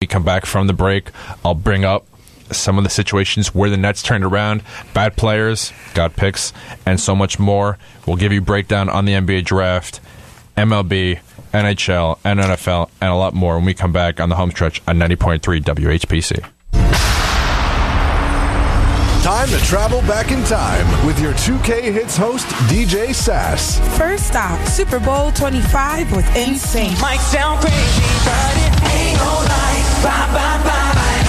We come back from the break. I'll bring up some of the situations where the Nets turned around, bad players, got picks, and so much more. We'll give you a breakdown on the NBA draft, MLB, NHL, and NFL, and a lot more when we come back on the home stretch on 90.3 WHPC. Time to travel back in time with your 2K Hits host, DJ Sass. First stop, Super Bowl 25 with Insane. Might sound crazy, but it ain't no lie. Bye, bye, bye, bye,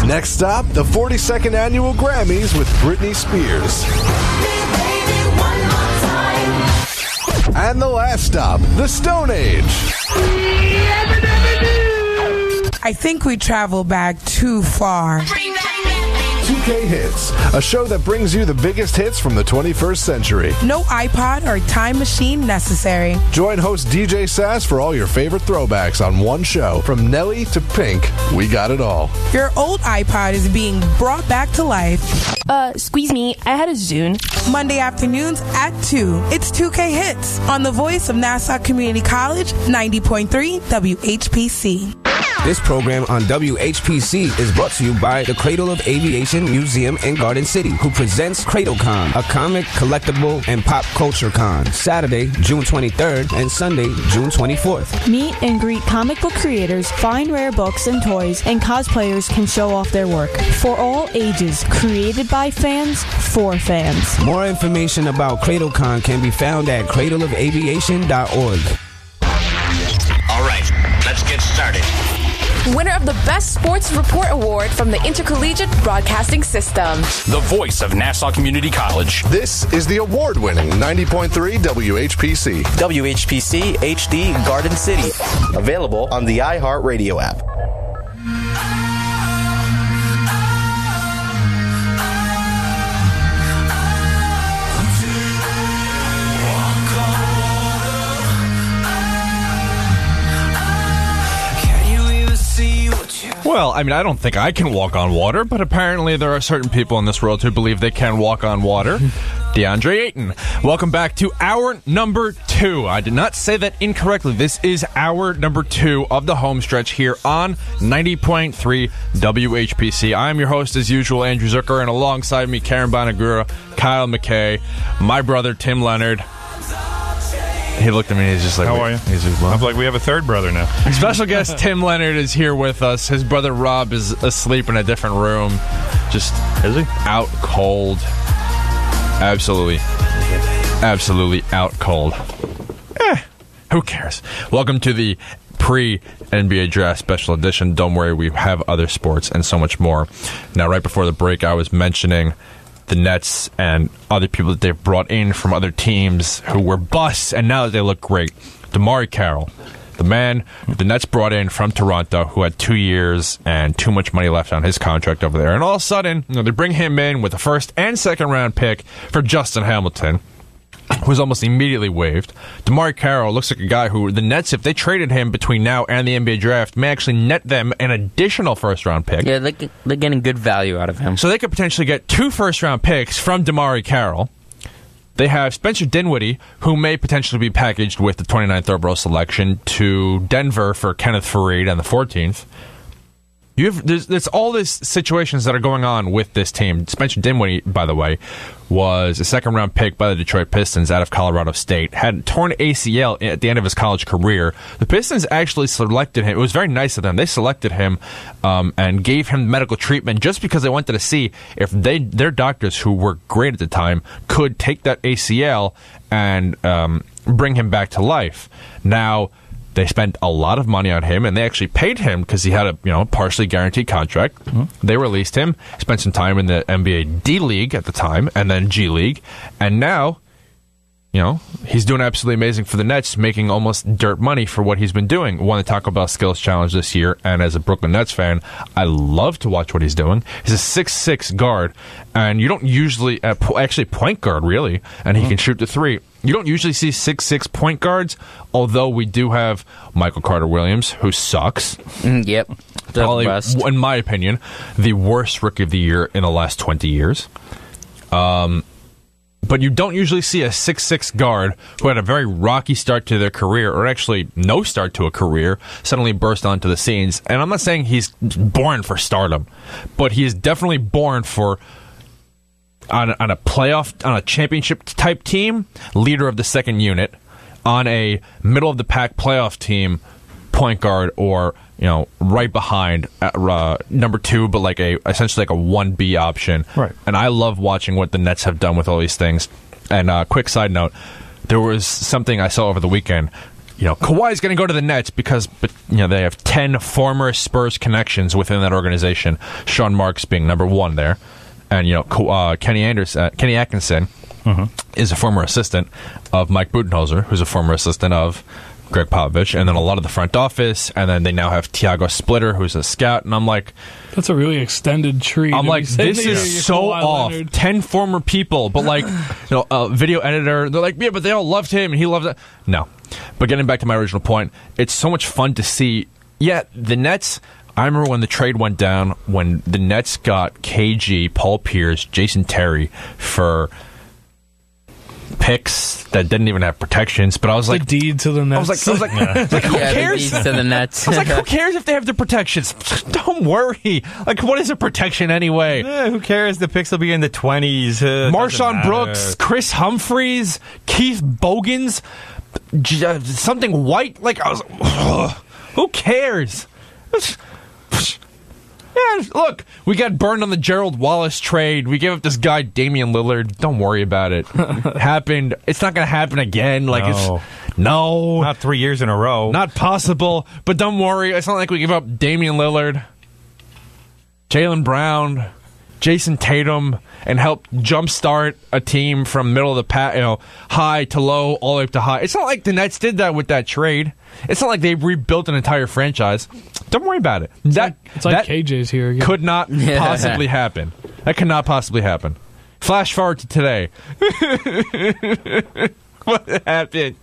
bye. Next stop, the 42nd Annual Grammys with Britney Spears. Baby, one more time. And the last stop, the Stone Age. I think we travel back too far. 2K Hits, a show that brings you the biggest hits from the 21st century. No iPod or time machine necessary. Join host DJ Sass for all your favorite throwbacks on one show. From Nelly to Pink, we got it all. Your old iPod is being brought back to life. Squeeze me, I had a Zune. Monday afternoons at 2. It's 2K Hits on the voice of Nassau Community College, 90.3 WHPC. This program on WHPC is brought to you by the Cradle of Aviation Museum in Garden City, who presents CradleCon, a comic, collectible, and pop culture con, Saturday, June 23rd, and Sunday, June 24th. Meet and greet comic book creators, find rare books and toys, and cosplayers can show off their work. For all ages, created by fans, for fans. More information about CradleCon can be found at cradleofaviation.org. All right, let's get started. Winner of the Best Sports Report Award from the Intercollegiate Broadcasting System. The voice of Nassau Community College. This is the award-winning 90.3 WHPC. WHPC HD Garden City. Available on the iHeartRadio app. Well, I mean, I don't think I can walk on water, but apparently there are certain people in this world who believe they can walk on water. DeAndre Ayton, welcome back to hour number 2. I did not say that incorrectly. This is hour number 2 of the home stretch here on 90.3 WHPC. I am your host, as usual, Andrew Zucker, and alongside me, Karen Bonagura, Kyle McKay, my brother, Tim Leonard. He looked at me and he's just like, how are you? He's just, well, I'm like, we have a third brother now. Special guest Tim Leonard is here with us. His brother Rob is asleep in a different room. Just is he? Out cold. Absolutely out cold. Who cares? Welcome to the pre-NBA draft special edition. Don't worry, we have other sports and so much more. Now, right before the break, I was mentioning the Nets and other people that they've brought in from other teams who were busts, and now that they look great. DeMarre Carroll, the man the Nets brought in from Toronto, who had 2 years and too much money left on his contract over there. And all of a sudden, they bring him in with a first and second round pick for Justin Hamilton, who was almost immediately waived. DeMarre Carroll looks like a guy who the Nets, if they traded him between now and the NBA draft, may actually net them an additional first-round pick. Yeah, they're getting good value out of him. So they could potentially get 2 first-round picks from DeMarre Carroll. They have Spencer Dinwiddie, who may potentially be packaged with the 29th overall selection to Denver for Kenneth Faried on the 14th. There's all these situations that are going on with this team. Spencer Dinwiddie, by the way, was a second-round pick by the Detroit Pistons out of Colorado State. Had torn ACL at the end of his college career. The Pistons actually selected him. It was very nice of them. They selected him and gave him medical treatment just because they wanted to see if their doctors, who were great at the time, could take that ACL and bring him back to life. Now, they spent a lot of money on him, and they actually paid him because he had a partially guaranteed contract. Mm-hmm. They released him, spent some time in the NBA D League at the time, and then G League, and now, he's doing absolutely amazing for the Nets, making almost dirt money for what he's been doing. Won the Taco Bell Skills Challenge this year, and as a Brooklyn Nets fan, I love to watch what he's doing. He's a 6'6" guard, and you don't usually, actually point guard, really, and he can shoot the three. You don't usually see 6'6" point guards, although we do have Michael Carter-Williams, who sucks. Yep. Probably, in my opinion, the worst rookie of the year in the last 20 years. But you don't usually see a 6'6" guard who had a very rocky start to their career, or actually no start to a career, suddenly burst onto the scenes. And I'm not saying he's born for stardom, but he is definitely born for on a playoff, on a championship type team, leader of the second unit, on a middle of the pack playoff team, point guard, or right behind number 2, but essentially like a 1B option. Right. And I love watching what the Nets have done with all these things. And quick side note, there was something I saw over the weekend. Kawhi's going to go to the Nets because they have 10 former Spurs connections within that organization. Sean Marks being number 1 there, and Kenny Atkinson is a former assistant of Mike Budenholzer, who's a former assistant of Greg Popovich, and then a lot of the front office, and then they now have Tiago Splitter, who's a scout, and I'm like... That's a really extended tree. I'm like, this is so off. Leonard. 10 former people, but a video editor, they're like, yeah, but they all loved him, and he loved it. No. But getting back to my original point, it's so much fun to see. Yeah, the Nets... I remember when the trade went down, when the Nets got KG, Paul Pierce, Jason Terry for... picks that didn't even have protections, but I was like, the deed to the Nets. I was like, who cares? The deed to the Nets. I was like, who cares if they have the protections? Don't worry. What is a protection anyway? Who cares? The picks will be in the 20s. Marshawn Brooks, Chris Humphreys, Keith Bogans, something white. I was like, who cares? Yeah, look, we got burned on the Gerald Wallace trade. We gave up this guy, Damian Lillard. Don't worry about it. It happened. It's not going to happen again. No. No. Not 3 years in a row. Not possible. But don't worry. It's not like we give up Damian Lillard, Jaylen Brown, Jason Tatum, and help jumpstart a team from middle of the pack, high to low, all the way up to high. It's not like the Nets did that with that trade. It's not like they rebuilt an entire franchise. Don't worry about it. It's like KJ's here again. Could not possibly happen. That could not possibly happen. Flash forward to today. What happened?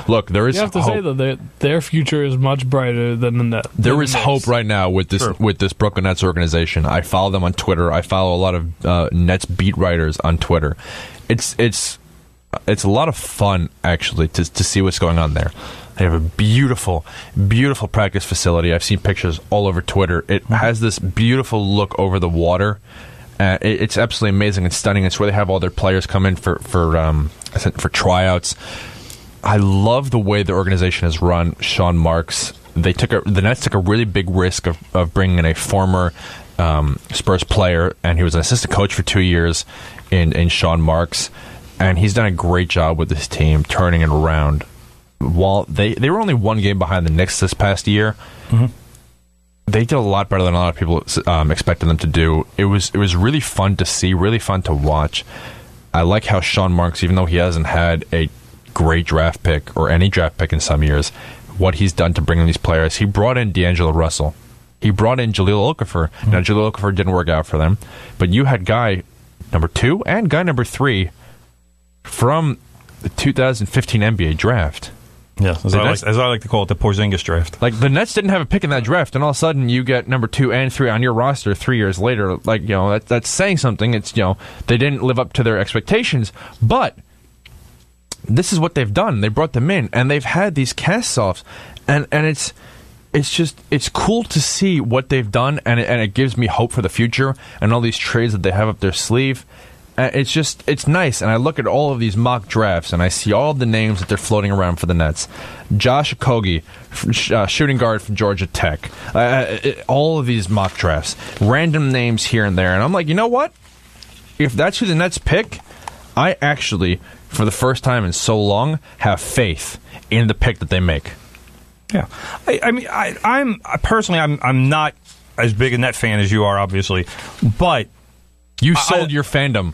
Look, there is You have to hope. say, though, their future is much brighter than the Nets. There is hope right now with this Brooklyn Nets organization. I follow them on Twitter. I follow a lot of Nets beat writers on Twitter. It's a lot of fun, actually, to see what's going on there. They have a beautiful, beautiful practice facility. I've seen pictures all over Twitter. It has this beautiful look over the water. It's absolutely amazing and stunning. It's where they have all their players come in for tryouts. I love the way the organization is run. Sean Marks. The Nets took a really big risk of bringing in a former Spurs player, and he was an assistant coach for 2 years in Sean Marks, and he's done a great job with this team, turning it around. While they were only 1 game behind the Knicks this past year, they did a lot better than a lot of people expected them to do. It was really fun to see, really fun to watch. I like how Sean Marks, even though he hasn't had a great draft pick or any draft pick in some years, what he's done to bring in these players. He brought in D'Angelo Russell. He brought in Jahlil Okafor. Now, Jahlil Okafor didn't work out for them, but you had guy number 2 and guy number 3 from the 2015 NBA draft. Yeah, as I like to call it, the Porzingis draft. The Nets didn't have a pick in that draft, and all of a sudden you get number 2 and 3 on your roster 3 years later. That's saying something. It's they didn't live up to their expectations, but this is what they've done. They brought them in, and they've had these cast-offs, and it's cool to see what they've done, and it gives me hope for the future and all these trades that they have up their sleeve. It's nice, and I look at all of these mock drafts, and I see all the names that they're floating around for the Nets. Josh Okogie, shooting guard from Georgia Tech. All of these mock drafts. Random names here and there, and I'm like, you know what? If that's who the Nets pick, I actually, for the first time in so long, have faith in the pick that they make. Yeah. I'm personally, I'm not as big a Net fan as you are, obviously, but... You sold your fandom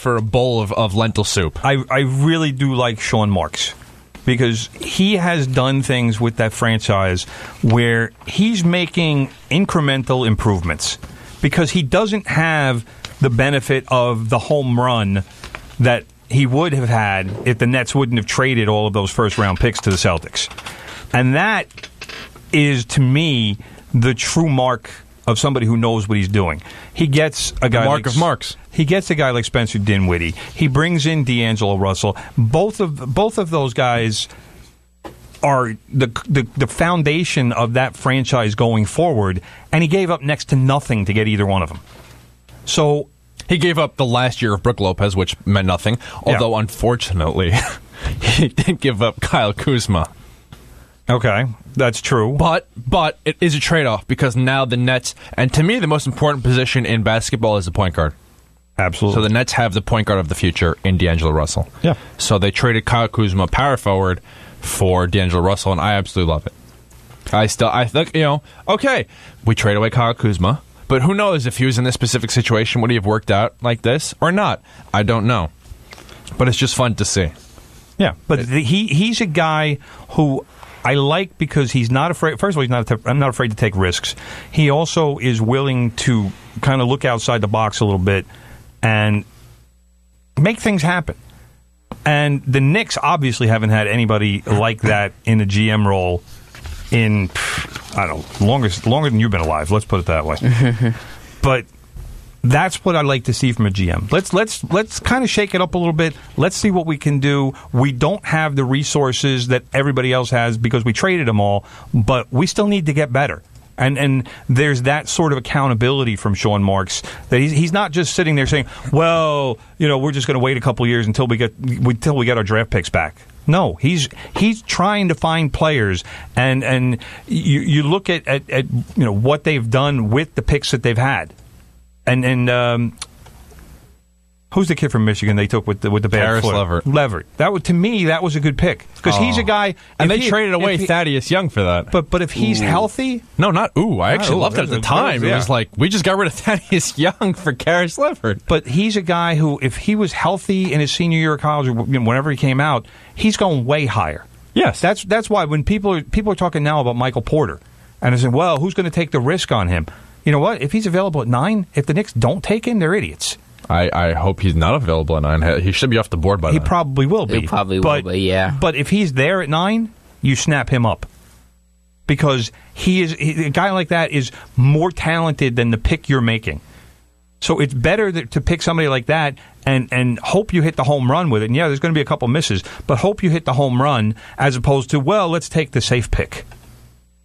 for a bowl of lentil soup. I really do like Sean Marks because he has done things with that franchise where he's making incremental improvements because he doesn't have the benefit of the home run that he would have had if the Nets wouldn't have traded all of those first-round picks to the Celtics. And that is, to me, the true mark of somebody who knows what he's doing. He gets a guy Mark of Marks. He gets a guy like Spencer Dinwiddie. He brings in D'Angelo Russell. Both of those guys are the foundation of that franchise going forward, and he gave up next to nothing to get either one of them. So he gave up the last year of Brook Lopez, which meant nothing, although unfortunately he did give up Kyle Kuzma. Okay, that's true. But it is a trade-off because now the Nets, and to me the most important position in basketball is the point guard. Absolutely. So the Nets have the point guard of the future in D'Angelo Russell. Yeah. So they traded Kyle Kuzma, power forward, for D'Angelo Russell, and I absolutely love it. I think, okay, we trade away Kyle Kuzma, but who knows if he was in this specific situation, would he have worked out like this or not? I don't know. But it's just fun to see. Yeah, but he's a guy who I like because he's not afraid. First of all, I'm not afraid to take risks. He also is willing to kind of look outside the box a little bit and make things happen. And the Knicks obviously haven't had anybody like that in a GM role in, I don't know, longer than you've been alive. Let's put it that way. But that's what I like to see from a GM. Let's kind of shake it up a little bit. Let's see what we can do. We don't have the resources that everybody else has because we traded them all, but we still need to get better. And there's that sort of accountability from Sean Marks that he's not just sitting there saying, well, we're just going to wait a couple years until we get our draft picks back. No, he's trying to find players, and you look at what they've done with the picks that they've had, and who's the kid from Michigan they took with the bad Karis foot? Levert. To me, that was a good pick because he's a guy. And they traded away Thaddeus Young for that. But if he's healthy, no, not ooh. I actually loved it at the time. It was like we just got rid of Thaddeus Young for Karis Levert. But he's a guy who, if he was healthy in his senior year of college or whenever he came out, he's going way higher. Yes, that's why when people are talking now about Michael Porter, and I said, well, who's going to take the risk on him? You know what? If he's available at 9, if the Knicks don't take him, they're idiots. I hope he's not available at 9. He should be off the board by then. He probably will be. He probably will be, yeah. But if he's there at 9, you snap him up. Because a guy like that is more talented than the pick you're making. So it's better to pick somebody like that and hope you hit the home run with it. And yeah, there's going to be a couple misses, but hope you hit the home run as opposed to, well, let's take the safe pick.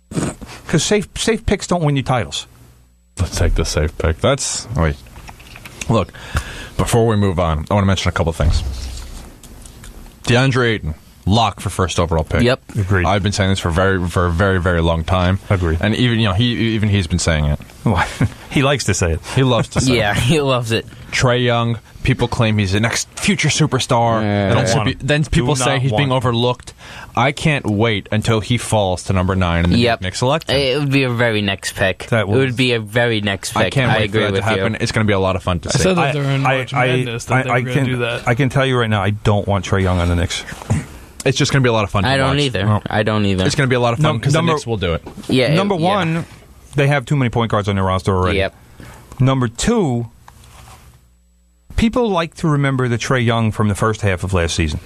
Because safe picks don't win you titles. Let's take the safe pick. Look, before we move on, I want to mention a couple things. DeAndre Ayton, lock for first overall pick. Yep, agreed. I've been saying this for a very, very long time. Agreed. And even he's been saying it. He likes to say it. He loves to say it. Yeah, he loves it. Trae Young, people claim he's the next future superstar. Then people say he's being overlooked. I can't wait until he falls to number 9 and the Knicks select him. It would be a very next pick. It would be a very next pick. I can't wait agree for that with to happen. you. It's going to be a lot of fun to see. I said that during March Madness that they were going to do that. I can tell you right now, I don't want Trae Young on the Knicks. It's just going to be a lot of fun to watch. I don't either. It's going to be a lot of fun because the Knicks will do it. Yeah. Number one, they have too many point guards on their roster already. Yep. Number two, people like to remember the Trae Young from the first half of last season.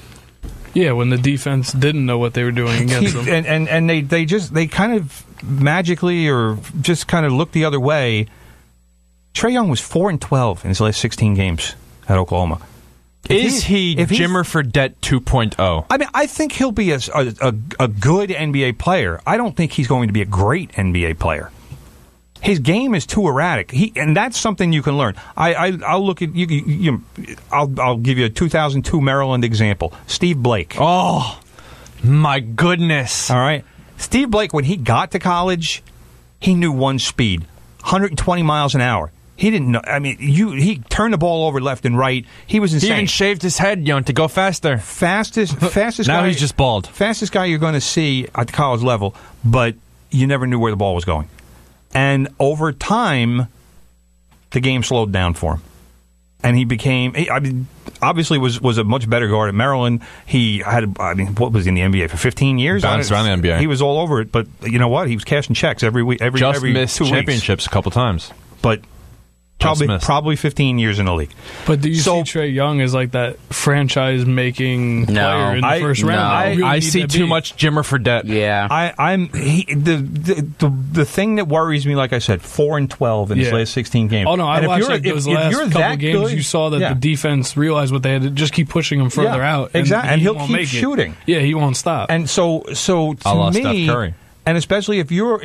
Yeah, when the defense didn't know what they were doing against them. And they kind of magically or just kind of looked the other way. Trae Young was 4-12 in his last 16 games at Oklahoma. Is he Jimmer Fredette 2.0? I mean, I think he'll be a good NBA player. I don't think he's going to be a great NBA player. His game is too erratic, and that's something you can learn. I'll look at you. I'll give you a 2002 Maryland example. Steve Blake. Oh, my goodness! All right, Steve Blake. When he got to college, he knew one speed, 120 miles an hour. He didn't know. I mean, he turned the ball over left and right. He was insane. He even shaved his head, to go faster. Fastest now guy. He's just bald. Fastest guy you're going to see at the college level, but you never knew where the ball was going. And over time, the game slowed down for him. And he became, obviously was a much better guard at Maryland. He had, what was he in the NBA for 15 years? Bounced around the NBA. He was all over it, but you know what? He was cashing checks every week. Just missed 2 weeks. championships a couple times. But Probably 15 years in the league. But do you see Trae Young as like that franchise-making player in the first round? I see too much Jimmer Fredette. Yeah. The thing that worries me, like I said, 4-12 in his last 16 games. Oh no, I watched those last couple games. Good, you saw that the defense realized what they had to just keep pushing him further out. Exactly, and he'll won't keep make shooting. Yeah, he won't stop. And so to me, Steph Curry. And especially if you're